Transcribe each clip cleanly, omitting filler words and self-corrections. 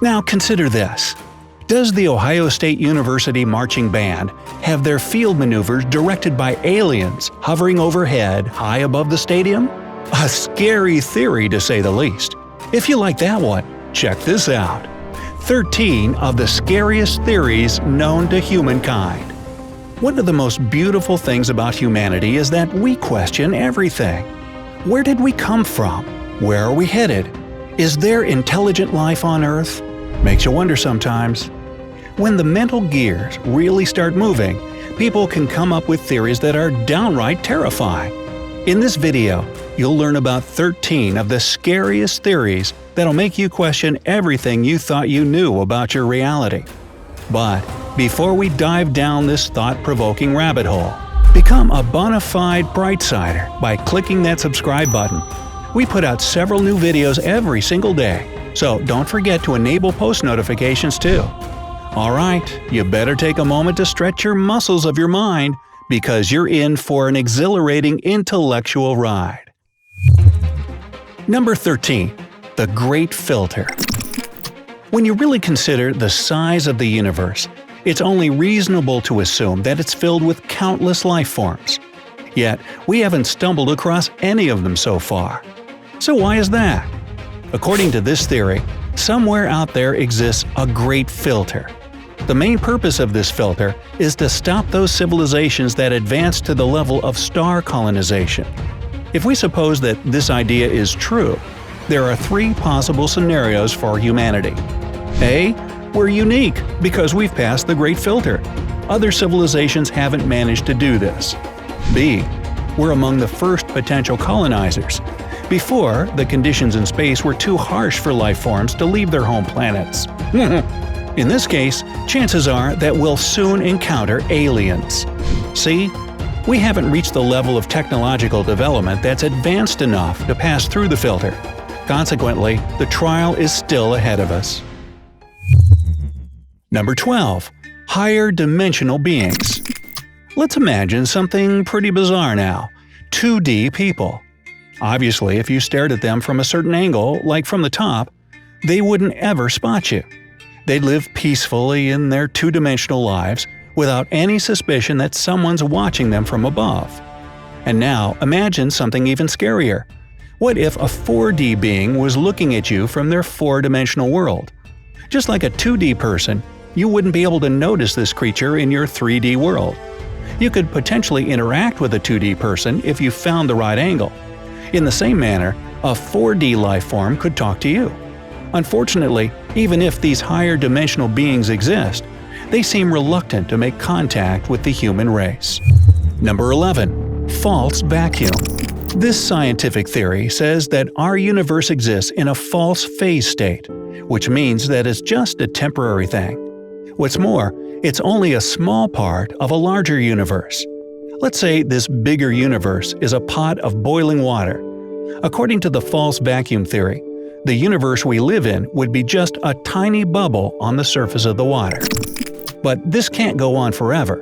Now consider this. Does the Ohio State University marching band have their field maneuvers directed by aliens hovering overhead high above the stadium? A scary theory to say the least. If you like that one, check this out. 13 of the scariest theories known to humankind. One of the most beautiful things about humanity is that we question everything. Where did we come from? Where are we headed? Is there intelligent life on Earth? Makes you wonder sometimes. When the mental gears really start moving, people can come up with theories that are downright terrifying. In this video, you'll learn about 13 of the scariest theories that'll make you question everything you thought you knew about your reality. But before we dive down this thought-provoking rabbit hole, become a bona fide bright-sider by clicking that subscribe button. We put out several new videos every single day, so don't forget to enable post notifications too. Alright, you better take a moment to stretch your muscles of your mind because you're in for an exhilarating intellectual ride. Number 13. The Great Filter. When you really consider the size of the universe, it's only reasonable to assume that it's filled with countless life forms. Yet, we haven't stumbled across any of them so far. So why is that? According to this theory, somewhere out there exists a great filter. The main purpose of this filter is to stop those civilizations that advance to the level of star colonization. If we suppose that this idea is true, there are three possible scenarios for humanity. A. We're unique because we've passed the Great Filter. Other civilizations haven't managed to do this. B. We're among the first potential colonizers. Before, the conditions in space were too harsh for life forms to leave their home planets. In this case, chances are that we'll soon encounter aliens. See? We haven't reached the level of technological development that's advanced enough to pass through the filter. Consequently, the trial is still ahead of us. Number 12. Higher dimensional beings. Let's imagine something pretty bizarre now. 2D people. Obviously, if you stared at them from a certain angle, like from the top, they wouldn't ever spot you. They'd live peacefully in their two-dimensional lives without any suspicion that someone's watching them from above. And now, imagine something even scarier. What if a 4D being was looking at you from their four-dimensional world? Just like a 2D person, you wouldn't be able to notice this creature in your 3D world. You could potentially interact with a 2D person if you found the right angle. In the same manner, a 4D life form could talk to you. Unfortunately, even if these higher dimensional beings exist, they seem reluctant to make contact with the human race. Number 11. False vacuum. This scientific theory says that our universe exists in a false phase state, which means that it's just a temporary thing. What's more, it's only a small part of a larger universe. Let's say this bigger universe is a pot of boiling water. According to the false vacuum theory, the universe we live in would be just a tiny bubble on the surface of the water. But this can't go on forever.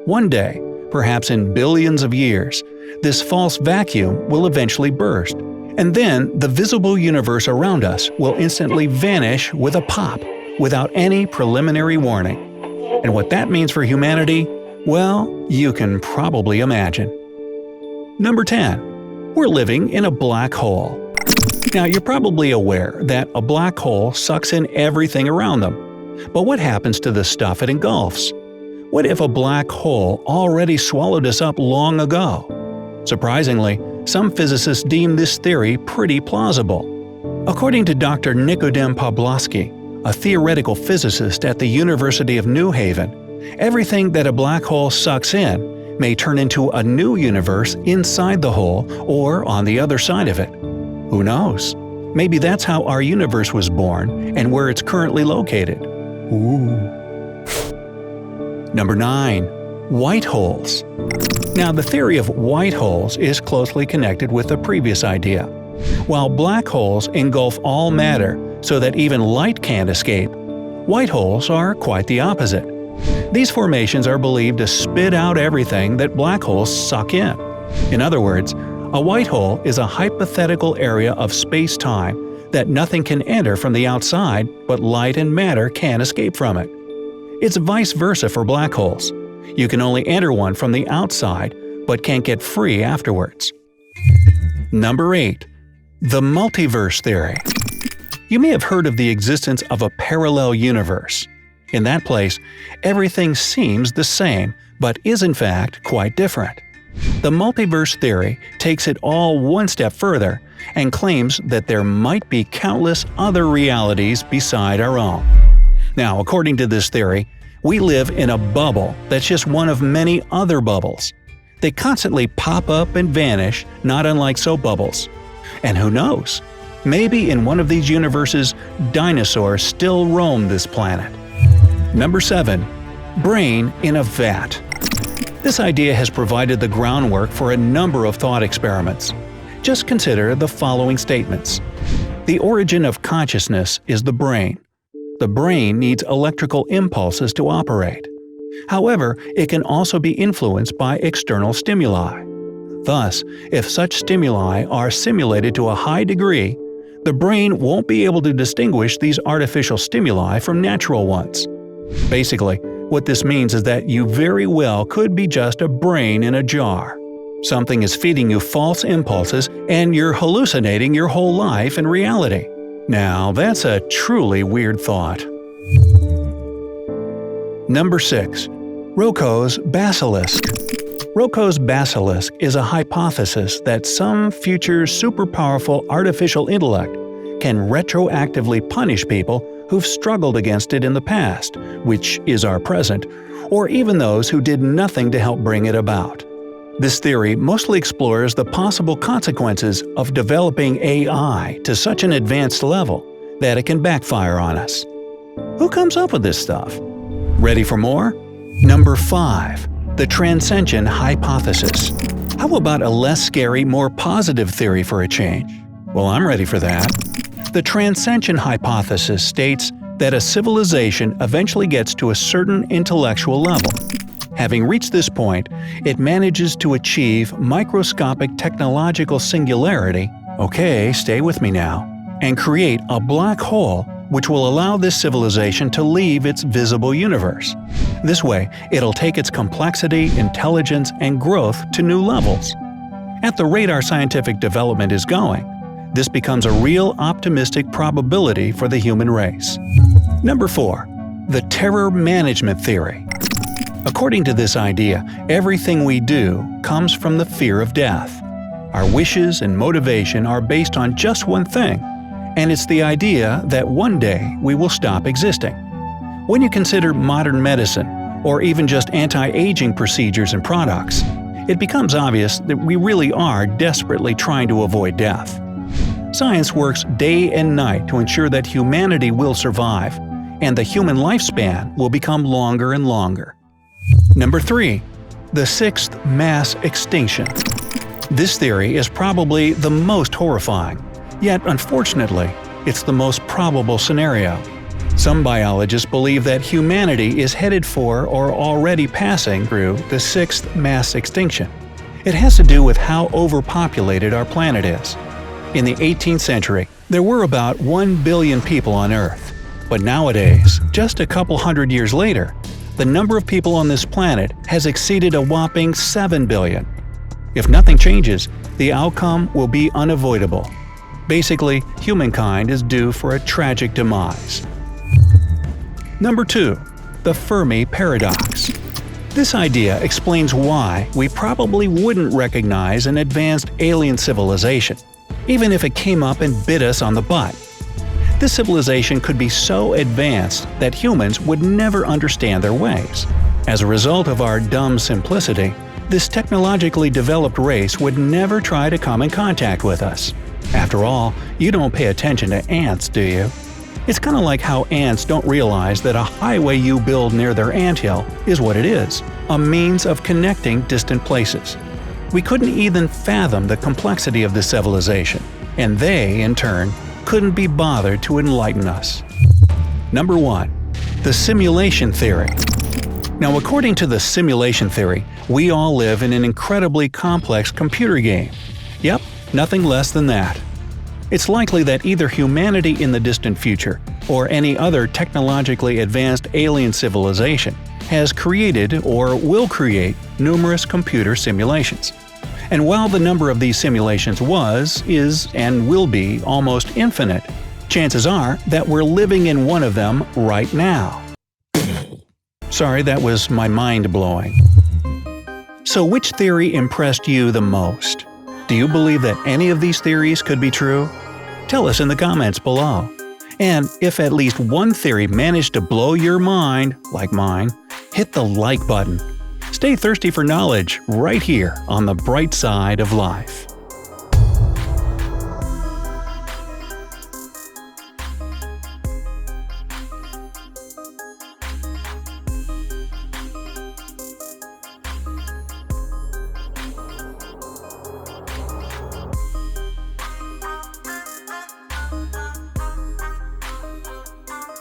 One day, perhaps in billions of years, this false vacuum will eventually burst, and then the visible universe around us will instantly vanish with a pop, without any preliminary warning. And what that means for humanity, well, you can probably imagine. Number 10. We're living in a black hole. Now, you're probably aware that a black hole sucks in everything around them. But what happens to the stuff it engulfs? What if a black hole already swallowed us up long ago? Surprisingly, some physicists deem this theory pretty plausible. According to Dr. Nikodem Pawlowski, a theoretical physicist at the University of New Haven, everything that a black hole sucks in may turn into a new universe inside the hole or on the other side of it. Who knows? Maybe that's how our universe was born and where it's currently located. Ooh. Number 9. White holes. Now, the theory of white holes is closely connected with the previous idea. While black holes engulf all matter so that even light can't escape, white holes are quite the opposite. These formations are believed to spit out everything that black holes suck in. In other words, a white hole is a hypothetical area of space-time that nothing can enter from the outside, but light and matter can escape from it. It's vice versa for black holes. You can only enter one from the outside, but can't get free afterwards. Number 8. The Multiverse Theory. You may have heard of the existence of a parallel universe. In that place, everything seems the same, but is in fact quite different. The multiverse theory takes it all one step further and claims that there might be countless other realities beside our own. Now, according to this theory, we live in a bubble that's just one of many other bubbles. They constantly pop up and vanish, not unlike soap bubbles. And who knows? Maybe in one of these universes, dinosaurs still roam this planet. Number 7. Brain in a vat. This idea has provided the groundwork for a number of thought experiments. Just consider the following statements. The origin of consciousness is the brain. The brain needs electrical impulses to operate. However, it can also be influenced by external stimuli. Thus, if such stimuli are simulated to a high degree, the brain won't be able to distinguish these artificial stimuli from natural ones. Basically, what this means is that you very well could be just a brain in a jar. Something is feeding you false impulses and you're hallucinating your whole life in reality. Now, that's a truly weird thought. Number 6. Roko's Basilisk. Roko's Basilisk is a hypothesis that some future super-powerful artificial intellect can retroactively punish people who've struggled against it in the past, which is our present, or even those who did nothing to help bring it about. This theory mostly explores the possible consequences of developing AI to such an advanced level that it can backfire on us. Who comes up with this stuff? Ready for more? Number 5. The Transcension Hypothesis. How about a less scary, more positive theory for a change? Well, I'm ready for that. The Transcension Hypothesis states that a civilization eventually gets to a certain intellectual level. Having reached this point, it manages to achieve microscopic technological singularity — okay, stay with me now — and create a black hole which will allow this civilization to leave its visible universe. This way, it'll take its complexity, intelligence, and growth to new levels. At the rate our scientific development is going, this becomes a real optimistic probability for the human race. Number 4. The Terror Management Theory. According to this idea, everything we do comes from the fear of death. Our wishes and motivation are based on just one thing, and it's the idea that one day we will stop existing. When you consider modern medicine, or even just anti-aging procedures and products, it becomes obvious that we really are desperately trying to avoid death. Science works day and night to ensure that humanity will survive, and the human lifespan will become longer and longer. Number 3. The sixth mass extinction. This theory is probably the most horrifying, yet unfortunately, it's the most probable scenario. Some biologists believe that humanity is headed for or already passing through the sixth mass extinction. It has to do with how overpopulated our planet is. In the 18th century, there were about 1 billion people on Earth. But nowadays, just a couple hundred years later, the number of people on this planet has exceeded a whopping 7 billion. If nothing changes, the outcome will be unavoidable. Basically, humankind is due for a tragic demise. Number 2. The Fermi Paradox. This idea explains why we probably wouldn't recognize an advanced alien civilization, even if it came up and bit us on the butt. This civilization could be so advanced that humans would never understand their ways. As a result of our dumb simplicity, this technologically developed race would never try to come in contact with us. After all, you don't pay attention to ants, do you? It's kind of like how ants don't realize that a highway you build near their anthill is what it is, a means of connecting distant places. We couldn't even fathom the complexity of this civilization, and they, in turn, couldn't be bothered to enlighten us. Number 1. The Simulation Theory. Now, according to the simulation theory, we all live in an incredibly complex computer game. Yep, nothing less than that. It's likely that either humanity in the distant future, or any other technologically advanced alien civilization, has created or will create numerous computer simulations. And while the number of these simulations was, is, and will be almost infinite, chances are that we're living in one of them right now. Sorry, that was my mind blowing. So which theory impressed you the most? Do you believe that any of these theories could be true? Tell us in the comments below. And if at least one theory managed to blow your mind, like mine, hit the like button. Stay thirsty for knowledge right here on the bright side of life.